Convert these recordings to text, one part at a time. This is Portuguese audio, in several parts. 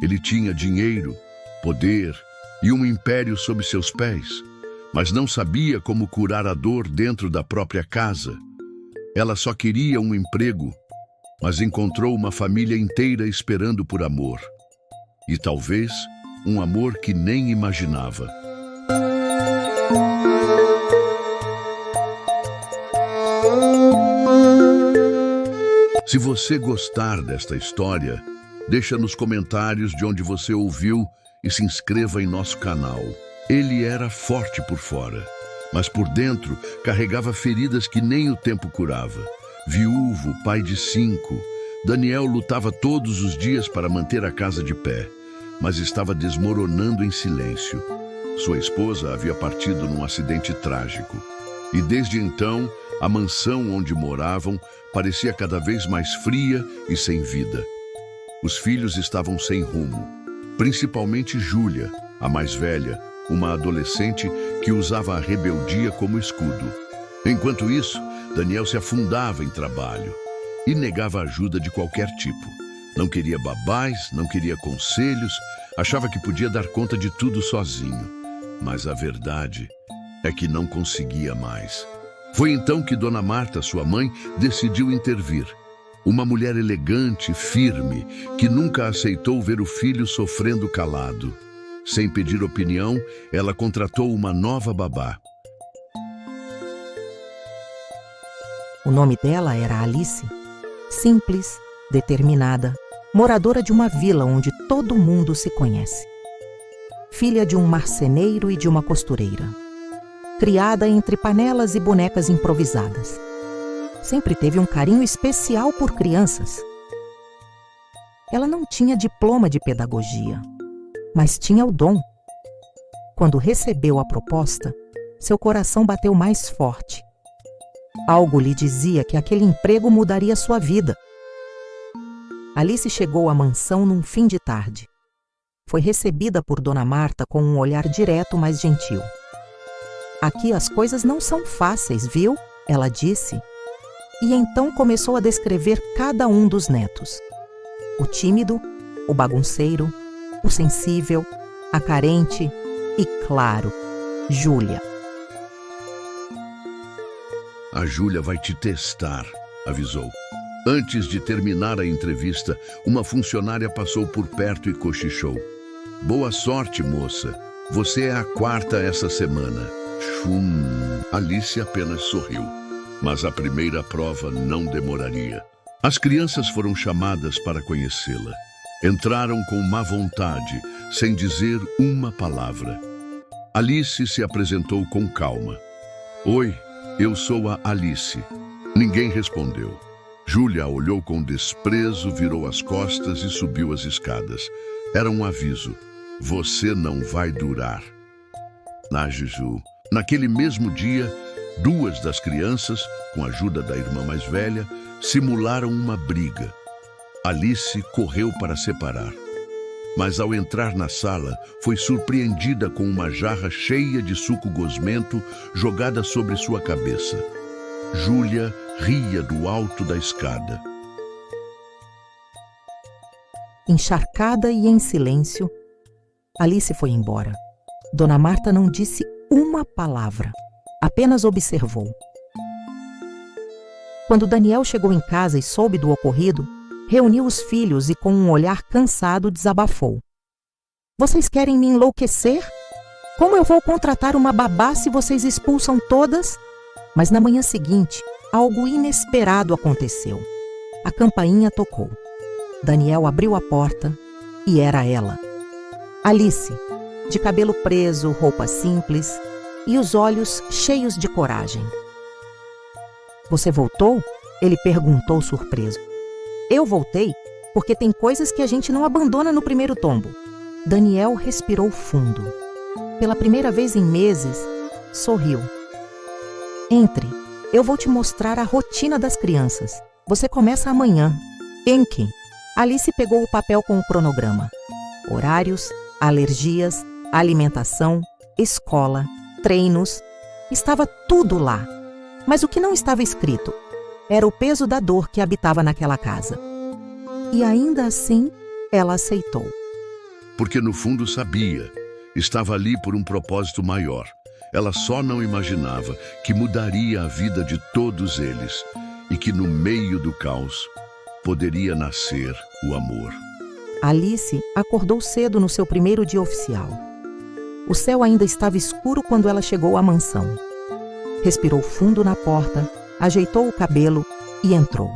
Ele tinha dinheiro, poder e um império sob seus pés, mas não sabia como curar a dor dentro da própria casa. Ela só queria um emprego, mas encontrou uma família inteira esperando por amor. E talvez um amor que nem imaginava. Se você gostar desta história, deixa nos comentários de onde você ouviu e se inscreva em nosso canal. Ele era forte por fora, mas por dentro carregava feridas que nem o tempo curava. Viúvo, pai de 5, Daniel lutava todos os dias para manter a casa de pé, mas estava desmoronando em silêncio. Sua esposa havia partido num acidente trágico, e desde então a mansão onde moravam parecia cada vez mais fria e sem vida. Os filhos estavam sem rumo, principalmente Júlia, a mais velha, uma adolescente que usava a rebeldia como escudo. Enquanto isso, Daniel se afundava em trabalho e negava ajuda de qualquer tipo. Não queria babás, não queria conselhos, achava que podia dar conta de tudo sozinho. Mas a verdade é que não conseguia mais. Foi então que Dona Marta, sua mãe, decidiu intervir. Uma mulher elegante, firme, que nunca aceitou ver o filho sofrendo calado. Sem pedir opinião, ela contratou uma nova babá. O nome dela era Alice. Simples, determinada, moradora de uma vila onde todo mundo se conhece. Filha de um marceneiro e de uma costureira. Criada entre panelas e bonecas improvisadas. Sempre teve um carinho especial por crianças. Ela não tinha diploma de pedagogia, mas tinha o dom. Quando recebeu a proposta, seu coração bateu mais forte. Algo lhe dizia que aquele emprego mudaria sua vida. Alice chegou à mansão num fim de tarde. Foi recebida por Dona Marta com um olhar direto, mas gentil. Aqui as coisas não são fáceis, viu? Ela disse. E então começou a descrever cada um dos netos. O tímido, o bagunceiro, o sensível, a carente e, claro, Júlia. A Júlia vai te testar, avisou. Antes de terminar a entrevista, uma funcionária passou por perto e cochichou. Boa sorte, moça. Você é a 4ª essa semana. Chum. Alice apenas sorriu. Mas a primeira prova não demoraria. As crianças foram chamadas para conhecê-la. Entraram com má vontade, sem dizer uma palavra. Alice se apresentou com calma. Oi, eu sou a Alice. Ninguém respondeu. Júlia olhou com desprezo, virou as costas e subiu as escadas. Era um aviso. Você não vai durar. Juju. Naquele mesmo dia, 2 das crianças, com a ajuda da irmã mais velha, simularam uma briga. Alice correu para separar. Mas ao entrar na sala, foi surpreendida com uma jarra cheia de suco gosmento jogada sobre sua cabeça. Júlia ria do alto da escada. Encharcada e em silêncio, Alice foi embora. Dona Marta não disse uma palavra, apenas observou. Quando Daniel chegou em casa e soube do ocorrido, reuniu os filhos e com um olhar cansado desabafou. Vocês querem me enlouquecer? Como eu vou contratar uma babá se vocês expulsam todas? Mas na manhã seguinte, algo inesperado aconteceu. A campainha tocou. Daniel abriu a porta e era ela. Alice, de cabelo preso, roupa simples e os olhos cheios de coragem. Você voltou? Ele perguntou surpreso. Eu voltei porque tem coisas que a gente não abandona no primeiro tombo. Daniel respirou fundo. Pela primeira vez em meses, sorriu. Entre, eu vou te mostrar a rotina das crianças. Você começa amanhã. Enki. Alice pegou o papel com o cronograma. Horários, alergias, alimentação, escola, treinos. Estava tudo lá. Mas o que não estava escrito era o peso da dor que habitava naquela casa. E ainda assim, ela aceitou. porque no fundo sabia, estava ali por um propósito maior. Ela só não imaginava que mudaria a vida de todos eles e que no meio do caos poderia nascer o amor. Alice acordou cedo no seu primeiro dia oficial. O céu ainda estava escuro quando ela chegou à mansão. Respirou fundo na porta, ajeitou o cabelo e entrou.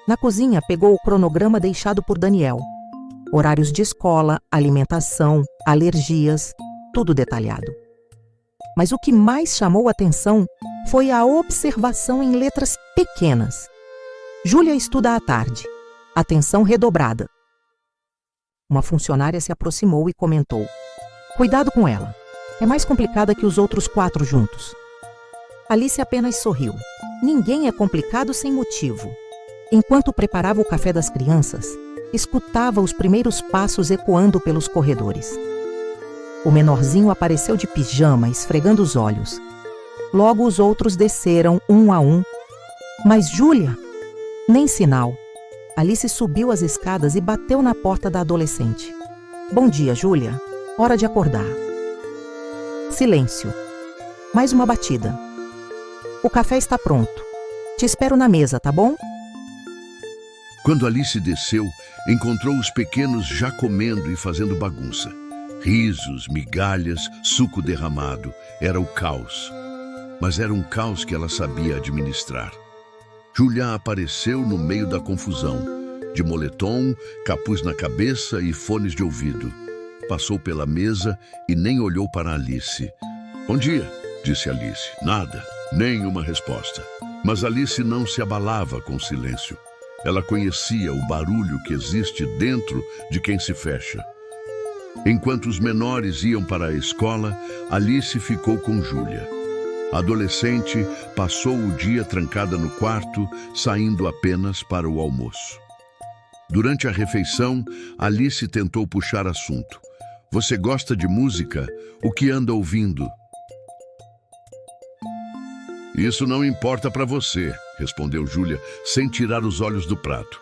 Na cozinha, pegou o cronograma deixado por Daniel. Horários de escola, alimentação, alergias, tudo detalhado. Mas o que mais chamou a atenção foi a observação em letras pequenas. Júlia estuda à tarde. Atenção redobrada. Uma funcionária se aproximou e comentou: cuidado com ela. É mais complicada que os outros 4 juntos. Alice apenas sorriu. Ninguém é complicado sem motivo. Enquanto preparava o café das crianças, escutava os primeiros passos ecoando pelos corredores. O menorzinho apareceu de pijama, esfregando os olhos. Logo os outros desceram, um a um. Mas Júlia? Nem sinal. Alice subiu as escadas e bateu na porta da adolescente. Bom dia, Júlia. Hora de acordar. Silêncio. Mais uma batida. O café está pronto. Te espero na mesa, tá bom? Quando Alice desceu, encontrou os pequenos já comendo e fazendo bagunça. Risos, migalhas, suco derramado. Era o caos. Mas era um caos que ela sabia administrar. Júlia apareceu no meio da confusão, de moletom, capuz na cabeça e fones de ouvido. Passou pela mesa e nem olhou para Alice. Bom dia, disse Alice. Nada, nenhuma resposta. Mas Alice não se abalava com o silêncio. Ela conhecia o barulho que existe dentro de quem se fecha. Enquanto os menores iam para a escola, Alice ficou com Júlia. A adolescente passou o dia trancada no quarto, saindo apenas para o almoço. Durante a refeição, Alice tentou puxar assunto. Você gosta de música? O que anda ouvindo? Isso não importa para você, respondeu Júlia, sem tirar os olhos do prato.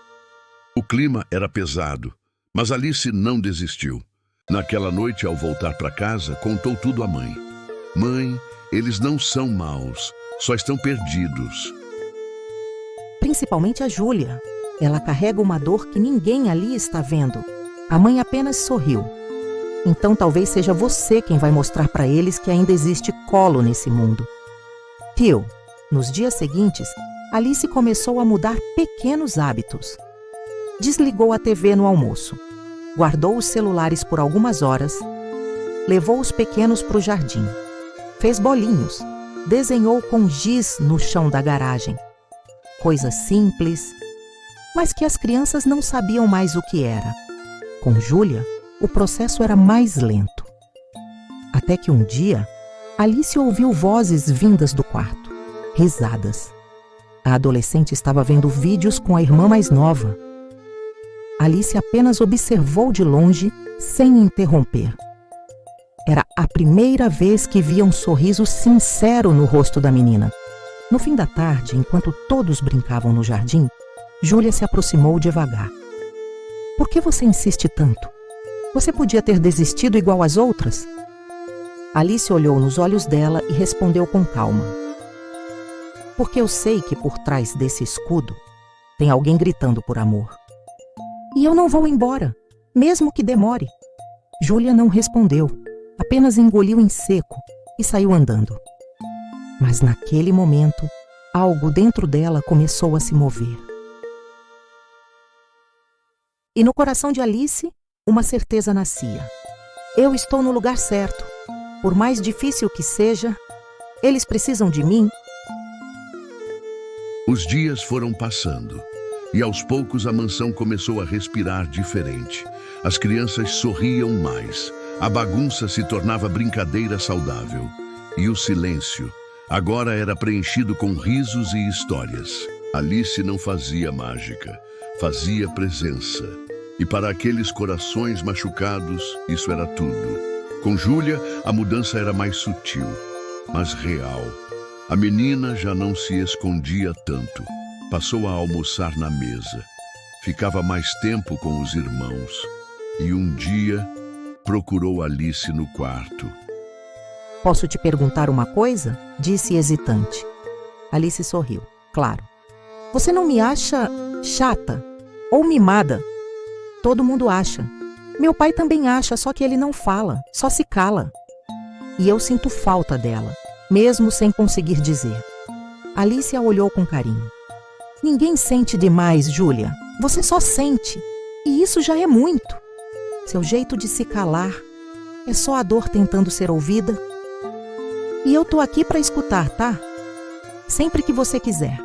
O clima era pesado, mas Alice não desistiu. Naquela noite, ao voltar para casa, contou tudo à mãe. Mãe, eles não são maus, só estão perdidos. Principalmente a Júlia. Ela carrega uma dor que ninguém ali está vendo. A mãe apenas sorriu. Então talvez seja você quem vai mostrar para eles que ainda existe colo nesse mundo. Phil, nos dias seguintes, Alice começou a mudar pequenos hábitos. Desligou a TV no almoço. Guardou os celulares por algumas horas. Levou os pequenos para o jardim. Fez bolinhos. Desenhou com giz no chão da garagem. Coisas simples, mas que as crianças não sabiam mais o que era. Com Júlia, o processo era mais lento. Até que um dia, Alice ouviu vozes vindas do quarto. Risadas. A adolescente estava vendo vídeos com a irmã mais nova. Alice apenas observou de longe, sem interromper. Era a primeira vez que via um sorriso sincero no rosto da menina. No fim da tarde, enquanto todos brincavam no jardim, Júlia se aproximou devagar. Por que você insiste tanto? Você podia ter desistido igual às outras? Alice olhou nos olhos dela e respondeu com calma. Porque eu sei que por trás desse escudo tem alguém gritando por amor. E eu não vou embora, mesmo que demore. Júlia não respondeu, apenas engoliu em seco e saiu andando. Mas naquele momento, algo dentro dela começou a se mover. E no coração de Alice, uma certeza nascia. Eu estou no lugar certo. Por mais difícil que seja, eles precisam de mim. Os dias foram passando. E aos poucos a mansão começou a respirar diferente. As crianças sorriam mais. A bagunça se tornava brincadeira saudável. E o silêncio agora era preenchido com risos e histórias. Alice não fazia mágica, fazia presença. E para aqueles corações machucados, isso era tudo. Com Júlia, a mudança era mais sutil, mas real. A menina já não se escondia tanto. Passou a almoçar na mesa. Ficava mais tempo com os irmãos. e um dia procurou Alice no quarto. Posso te perguntar uma coisa? Disse hesitante. Alice sorriu. Claro. Você não me acha chata ou mimada? Todo mundo acha. Meu pai também acha, só que ele não fala, só se cala. E eu sinto falta dela, mesmo sem conseguir dizer. Alice a olhou com carinho. Ninguém sente demais, Júlia. Você só sente. E isso já é muito. Seu jeito de se calar é só a dor tentando ser ouvida. E eu tô aqui para escutar, tá? Sempre que você quiser.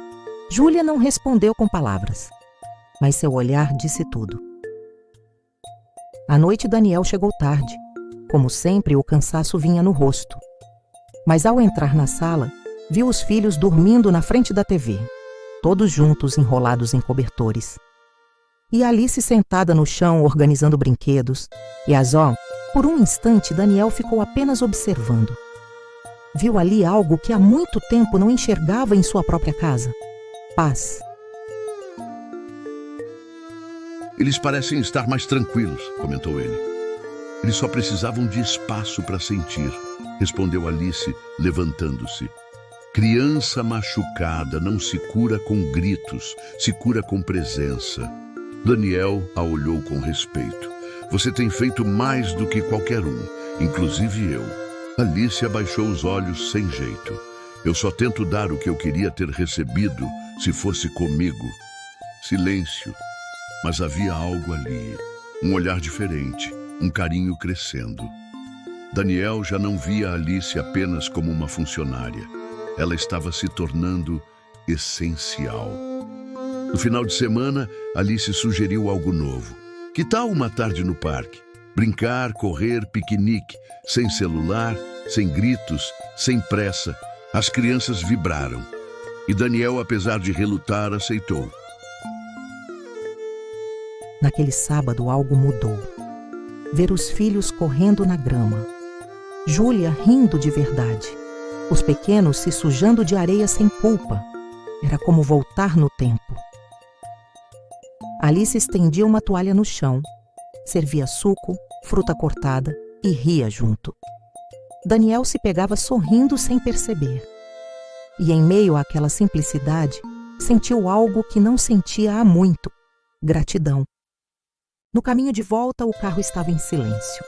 Júlia não respondeu com palavras, mas seu olhar disse tudo. À noite, Daniel chegou tarde. Como sempre, o cansaço vinha no rosto. Mas ao entrar na sala, viu os filhos dormindo na frente da TV, todos juntos enrolados em cobertores. E Alice sentada no chão organizando brinquedos. E por um instante, Daniel ficou apenas observando. Viu ali algo que há muito tempo não enxergava em sua própria casa. Paz. Eles parecem estar mais tranquilos, comentou ele. Eles só precisavam de espaço para sentir, respondeu Alice, levantando-se. Criança machucada não se cura com gritos, se cura com presença. Daniel a olhou com respeito. Você tem feito mais do que qualquer um, inclusive eu. Alice abaixou os olhos sem jeito. Eu só tento dar o que eu queria ter recebido se fosse comigo. Silêncio. Mas havia algo ali. Um olhar diferente, um carinho crescendo. Daniel já não via Alice apenas como uma funcionária. Ela estava se tornando essencial. No final de semana, Alice sugeriu algo novo. Que tal uma tarde no parque? Brincar, correr, piquenique, sem celular, sem gritos, sem pressa. As crianças vibraram. E Daniel, apesar de relutar, aceitou. Naquele sábado, algo mudou. Ver os filhos correndo na grama. Júlia rindo de verdade. Os pequenos se sujando de areia sem culpa. Era como voltar no tempo. Alice estendia uma toalha no chão, servia suco, fruta cortada e ria junto. Daniel se pegava sorrindo sem perceber. E em meio àquela simplicidade, sentiu algo que não sentia há muito: gratidão. No caminho de volta, o carro estava em silêncio.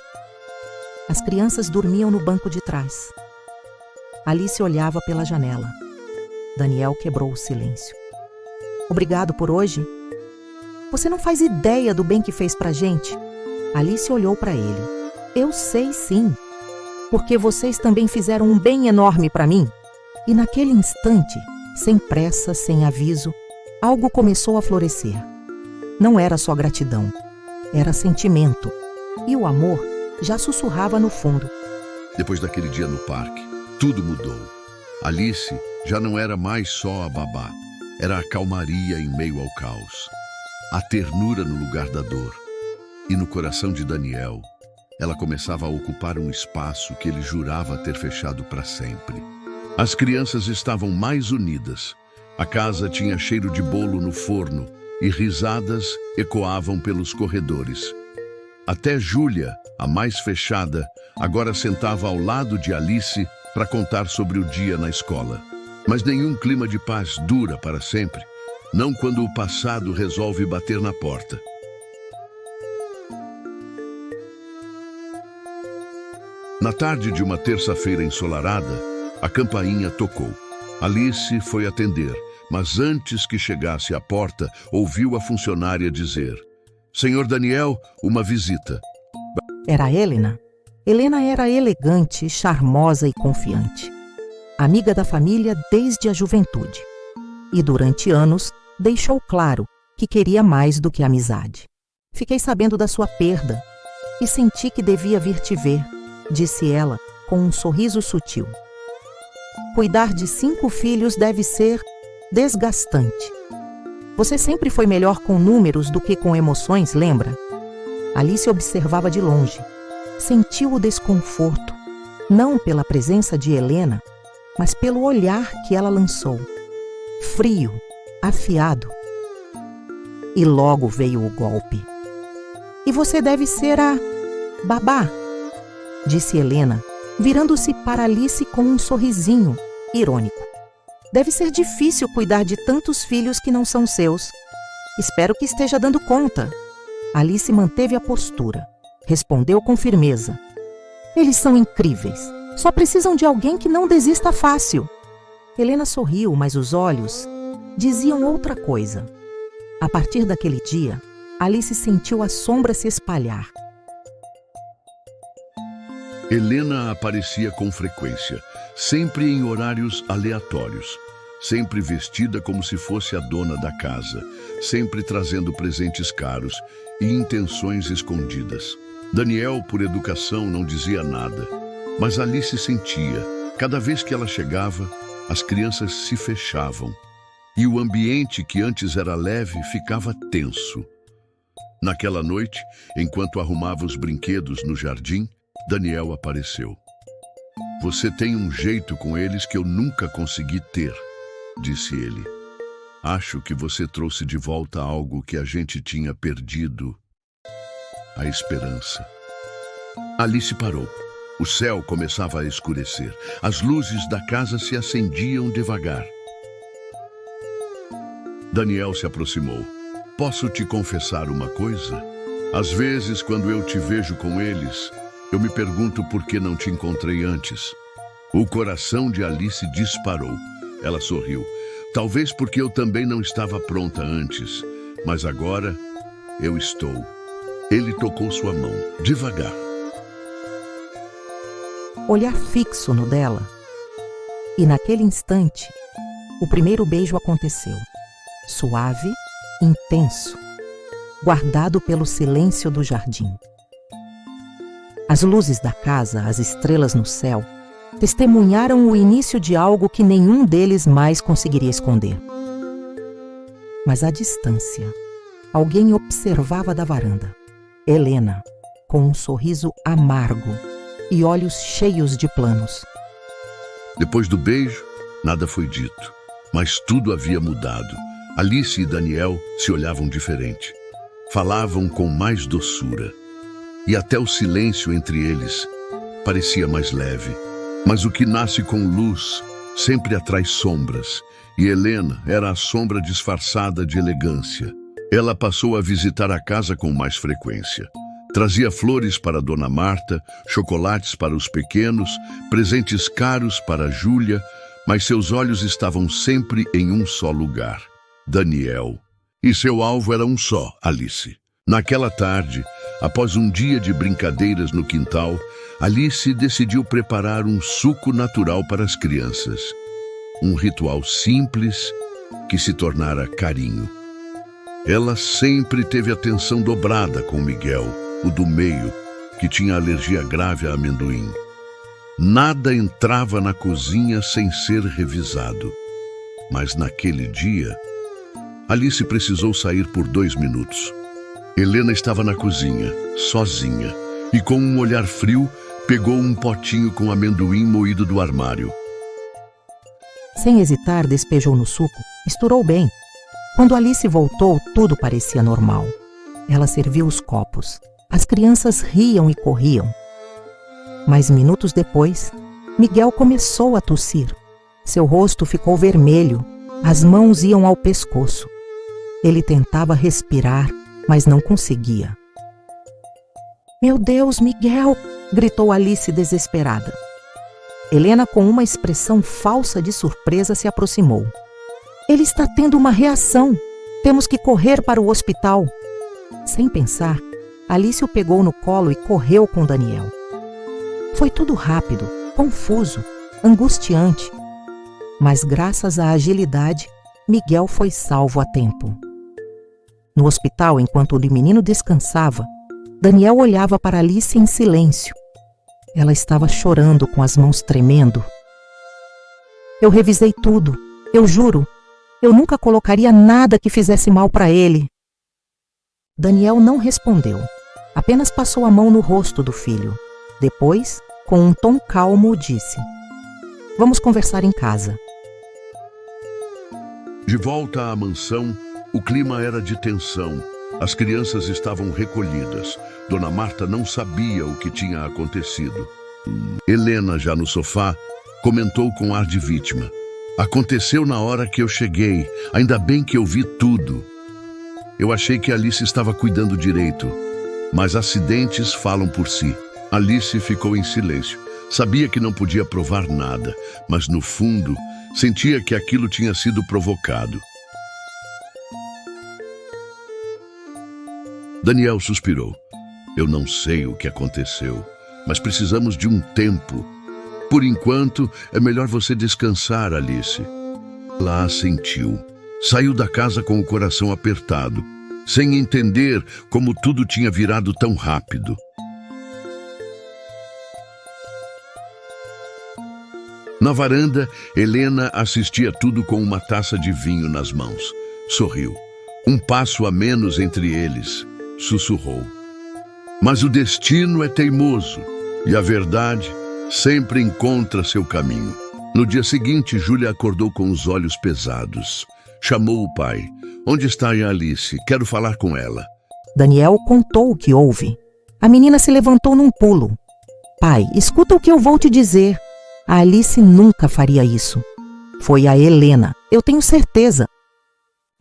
As crianças dormiam no banco de trás. Alice olhava pela janela. Daniel quebrou o silêncio. Obrigado por hoje. Você não faz ideia do bem que fez pra gente. Alice olhou para ele. Eu sei sim, porque vocês também fizeram um bem enorme para mim. E naquele instante, sem pressa, sem aviso, algo começou a florescer. Não era só gratidão, era sentimento. E o amor já sussurrava no fundo. Depois daquele dia no parque, tudo mudou. Alice já não era mais só a babá. Era a calmaria em meio ao caos. A ternura no lugar da dor. E no coração de Daniel, ela começava a ocupar um espaço que ele jurava ter fechado para sempre. As crianças estavam mais unidas. A casa tinha cheiro de bolo no forno e risadas ecoavam pelos corredores. Até Júlia, a mais fechada, agora sentava ao lado de Alice para contar sobre o dia na escola. Mas nenhum clima de paz dura para sempre, não quando o passado resolve bater na porta. Na tarde de uma terça-feira ensolarada, a campainha tocou. Alice foi atender, mas antes que chegasse à porta, ouviu a funcionária dizer: Senhor Daniel, uma visita. Era Helena. Helena era elegante, charmosa e confiante. Amiga da família desde a juventude. E durante anos, deixou claro que queria mais do que amizade. Fiquei sabendo da sua perda e senti que devia vir te ver, disse ela com um sorriso sutil. Cuidar de 5 filhos deve ser desgastante. Você sempre foi melhor com números do que com emoções, lembra? Alice observava de longe. Sentiu o desconforto, não pela presença de Helena, mas pelo olhar que ela lançou. Frio, afiado. E logo veio o golpe. E você deve ser a babá, disse Helena, virando-se para Alice com um sorrisinho irônico. Deve ser difícil cuidar de tantos filhos que não são seus. Espero que esteja dando conta. Alice manteve a postura. Respondeu com firmeza. Eles são incríveis. Só precisam de alguém que não desista fácil. Helena sorriu, mas os olhos diziam outra coisa. A partir daquele dia, Alice sentiu a sombra se espalhar. Helena aparecia com frequência, sempre em horários aleatórios, sempre vestida como se fosse a dona da casa, sempre trazendo presentes caros e intenções escondidas. Daniel, por educação, não dizia nada, mas Alice sentia. Cada vez que ela chegava, as crianças se fechavam e o ambiente que antes era leve ficava tenso. Naquela noite, enquanto arrumava os brinquedos no jardim, Daniel apareceu. Você tem um jeito com eles que eu nunca consegui ter, disse ele. Acho que você trouxe de volta algo que a gente tinha perdido. A esperança. Alice parou. O céu começava a escurecer. As luzes da casa se acendiam devagar. Daniel se aproximou. Posso te confessar uma coisa? Às vezes, quando eu te vejo com eles, eu me pergunto por que não te encontrei antes. O coração de Alice disparou. Ela sorriu. Talvez porque eu também não estava pronta antes, mas agora eu estou. Ele tocou sua mão, devagar. Olhar fixo no dela. E naquele instante, o primeiro beijo aconteceu. Suave, intenso, guardado pelo silêncio do jardim. As luzes da casa, as estrelas no céu, testemunharam o início de algo que nenhum deles mais conseguiria esconder. Mas à distância, alguém observava da varanda. Helena, com um sorriso amargo e olhos cheios de planos. Depois do beijo, nada foi dito, mas tudo havia mudado. Alice e Daniel se olhavam diferente. Falavam com mais doçura. E até o silêncio entre eles parecia mais leve. Mas o que nasce com luz sempre atrai sombras, e Helena era a sombra disfarçada de elegância. Ela passou a visitar a casa com mais frequência. Trazia flores para Dona Marta, chocolates para os pequenos, presentes caros para Júlia, mas seus olhos estavam sempre em um só lugar, Daniel. E seu alvo era um só, Alice. Naquela tarde, após um dia de brincadeiras no quintal, Alice decidiu preparar um suco natural para as crianças. Um ritual simples que se tornara carinho. Ela sempre teve atenção dobrada com Miguel, o do meio, que tinha alergia grave a amendoim. Nada entrava na cozinha sem ser revisado. Mas naquele dia, Alice precisou sair por 2 minutos. Helena estava na cozinha, sozinha, e com um olhar frio, pegou um potinho com amendoim moído do armário. Sem hesitar, despejou no suco, misturou bem. Quando Alice voltou, tudo parecia normal. Ela serviu os copos. As crianças riam e corriam. Mas minutos depois, Miguel começou a tossir. Seu rosto ficou vermelho, as mãos iam ao pescoço. Ele tentava respirar, mas não conseguia. Meu Deus, Miguel! Gritou Alice desesperada. Helena, com uma expressão falsa de surpresa, se aproximou. Ele está tendo uma reação. Temos que correr para o hospital. Sem pensar, Alice o pegou no colo e correu com Daniel. Foi tudo rápido, confuso, angustiante. Mas graças à agilidade, Miguel foi salvo a tempo. No hospital, enquanto o menino descansava, Daniel olhava para Alice em silêncio. Ela estava chorando com as mãos tremendo. Eu revisei tudo, eu juro. Eu nunca colocaria nada que fizesse mal para ele. Daniel não respondeu, apenas passou a mão no rosto do filho. Depois, com um tom calmo, disse: Vamos conversar em casa. De volta à mansão, o clima era de tensão. As crianças estavam recolhidas. Dona Marta não sabia o que tinha acontecido. Helena, já no sofá, comentou com ar de vítima. Aconteceu na hora que eu cheguei. Ainda bem que eu vi tudo. Eu achei que Alice estava cuidando direito, mas acidentes falam por si. Alice ficou em silêncio. Sabia que não podia provar nada, mas no fundo, sentia que aquilo tinha sido provocado. Daniel suspirou. Eu não sei o que aconteceu, mas precisamos de um tempo. Por enquanto, é melhor você descansar, Alice. Ela assentiu. Saiu da casa com o coração apertado, sem entender como tudo tinha virado tão rápido. Na varanda, Helena assistia tudo com uma taça de vinho nas mãos. Sorriu. Um passo a menos entre eles, sussurrou. Mas o destino é teimoso, e a verdade sempre encontra seu caminho. No dia seguinte, Júlia acordou com os olhos pesados. Chamou o pai. Onde está a Alice? Quero falar com ela. Daniel contou o que houve. A menina se levantou num pulo. Pai, escuta o que eu vou te dizer. A Alice nunca faria isso. Foi a Helena, eu tenho certeza.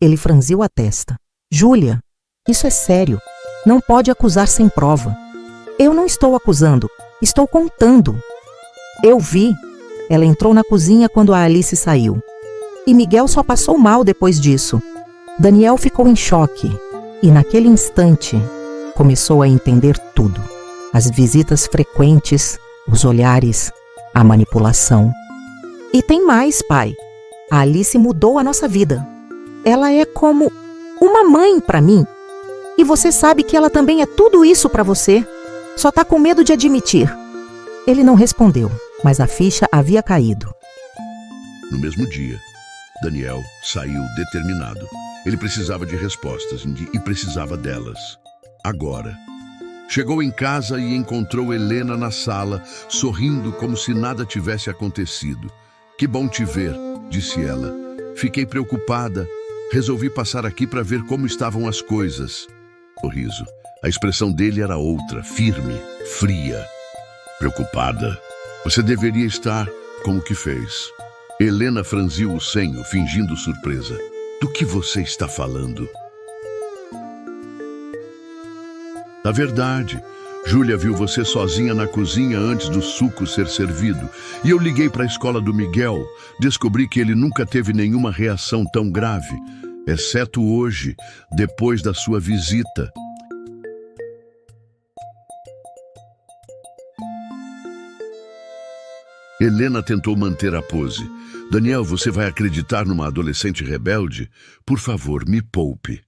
Ele franziu a testa. Júlia, isso é sério. Não pode acusar sem prova. Eu não estou acusando, estou contando. Eu vi. Ela entrou na cozinha quando a Alice saiu. E Miguel só passou mal depois disso. Daniel ficou em choque. E naquele instante, começou a entender tudo. As visitas frequentes, os olhares, a manipulação. E tem mais, pai. A Alice mudou a nossa vida. Ela é como uma mãe para mim. E você sabe que ela também é tudo isso para você. Só tá com medo de admitir. Ele não respondeu, mas a ficha havia caído. No mesmo dia, Daniel saiu determinado. Ele precisava de respostas e precisava delas. Agora. Chegou em casa e encontrou Helena na sala, sorrindo como se nada tivesse acontecido. Que bom te ver, disse ela. Fiquei preocupada. Resolvi passar aqui para ver como estavam as coisas. Sorriso. A expressão dele era outra, firme, fria. Preocupada. Você deveria estar com o que fez. Helena franziu o senho, fingindo surpresa. Do que você está falando? Na verdade, Júlia viu você sozinha na cozinha antes do suco ser servido. E eu liguei para a escola do Miguel. Descobri que ele nunca teve nenhuma reação tão grave, exceto hoje, depois da sua visita. Helena tentou manter a pose. Daniel, você vai acreditar numa adolescente rebelde? Por favor, me poupe.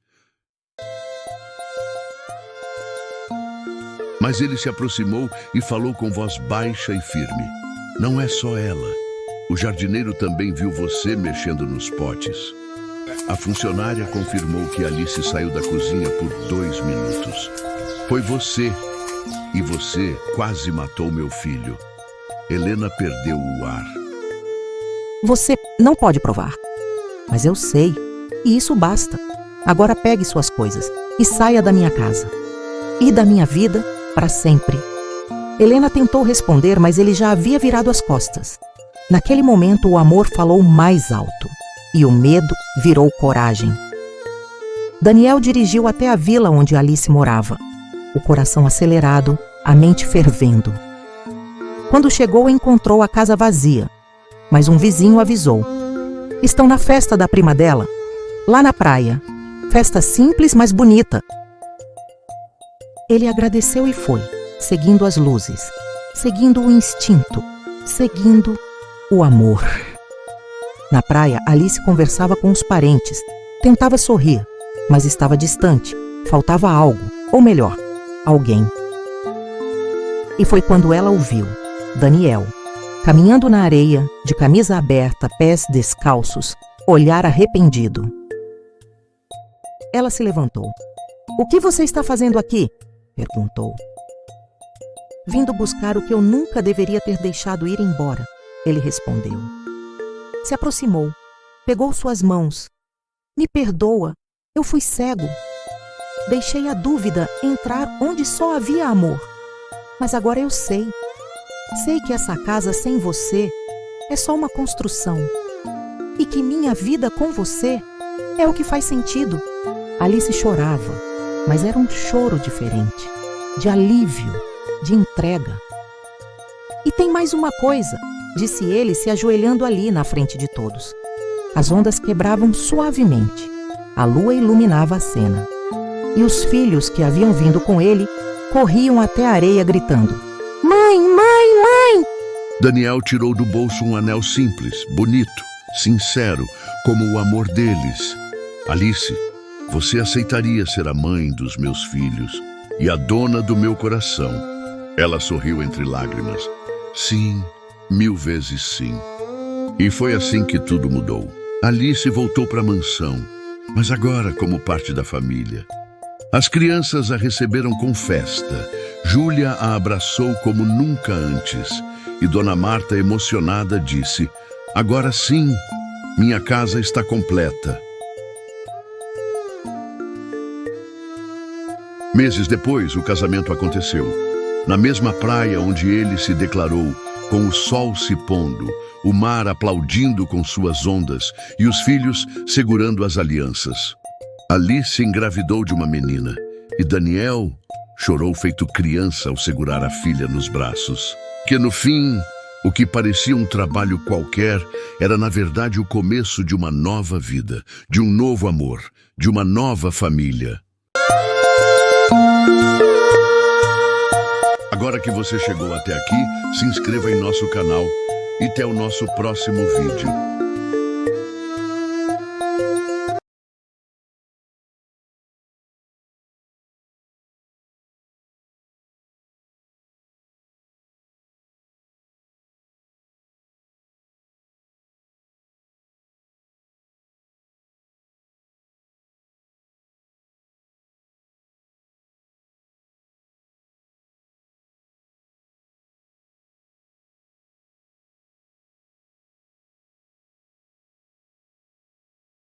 Mas ele se aproximou e falou com voz baixa e firme. Não é só ela. O jardineiro também viu você mexendo nos potes. A funcionária confirmou que Alice saiu da cozinha por 2 minutos. Foi você. E você quase matou meu filho. Helena perdeu o ar. Você não pode provar. Mas eu sei. E isso basta. Agora pegue suas coisas e saia da minha casa. E da minha vida para sempre. Helena tentou responder, mas ele já havia virado as costas. Naquele momento, o amor falou mais alto. E o medo virou coragem. Daniel dirigiu até a vila onde Alice morava. O coração acelerado, a mente fervendo. Quando chegou, encontrou a casa vazia. Mas um vizinho avisou. Estão na festa da prima dela, lá na praia. Festa simples, mas bonita. Ele agradeceu e foi, seguindo as luzes, seguindo o instinto, seguindo o amor. Na praia, Alice conversava com os parentes, tentava sorrir, mas estava distante, faltava algo, ou melhor, alguém. E foi quando ela o viu, Daniel, caminhando na areia, de camisa aberta, pés descalços, olhar arrependido. Ela se levantou. O que você está fazendo aqui? Perguntou. Vindo buscar o que eu nunca deveria ter deixado ir embora, ele respondeu. Se aproximou, pegou suas mãos. Me perdoa, eu fui cego. deixei a dúvida entrar onde só havia amor. Mas agora eu sei. Sei que essa casa sem você é só uma construção. E que minha vida com você é o que faz sentido. Alice chorava, mas era um choro diferente, de alívio, de entrega. E tem mais uma coisa, disse ele se ajoelhando ali na frente de todos. As ondas quebravam suavemente. A lua iluminava a cena. E os filhos que haviam vindo com ele corriam até a areia gritando: "Mãe, mãe, mãe!" Daniel tirou do bolso um anel simples, bonito, sincero, como o amor deles. Alice, você aceitaria ser a mãe dos meus filhos e a dona do meu coração? Ela sorriu entre lágrimas. Sim, 1000 vezes sim. E foi assim que tudo mudou. Alice voltou para a mansão, mas agora como parte da família. As crianças a receberam com festa. Júlia a abraçou como nunca antes. E Dona Marta, emocionada, disse: "Agora sim, minha casa está completa." Meses depois, o casamento aconteceu. Na mesma praia onde ele se declarou, com o sol se pondo, o mar aplaudindo com suas ondas e os filhos segurando as alianças. Alice engravidou de uma menina e Daniel chorou feito criança ao segurar a filha nos braços. Que no fim, o que parecia um trabalho qualquer era na verdade o começo de uma nova vida, de um novo amor, de uma nova família. Agora que você chegou até aqui, se inscreva em nosso canal e até o nosso próximo vídeo.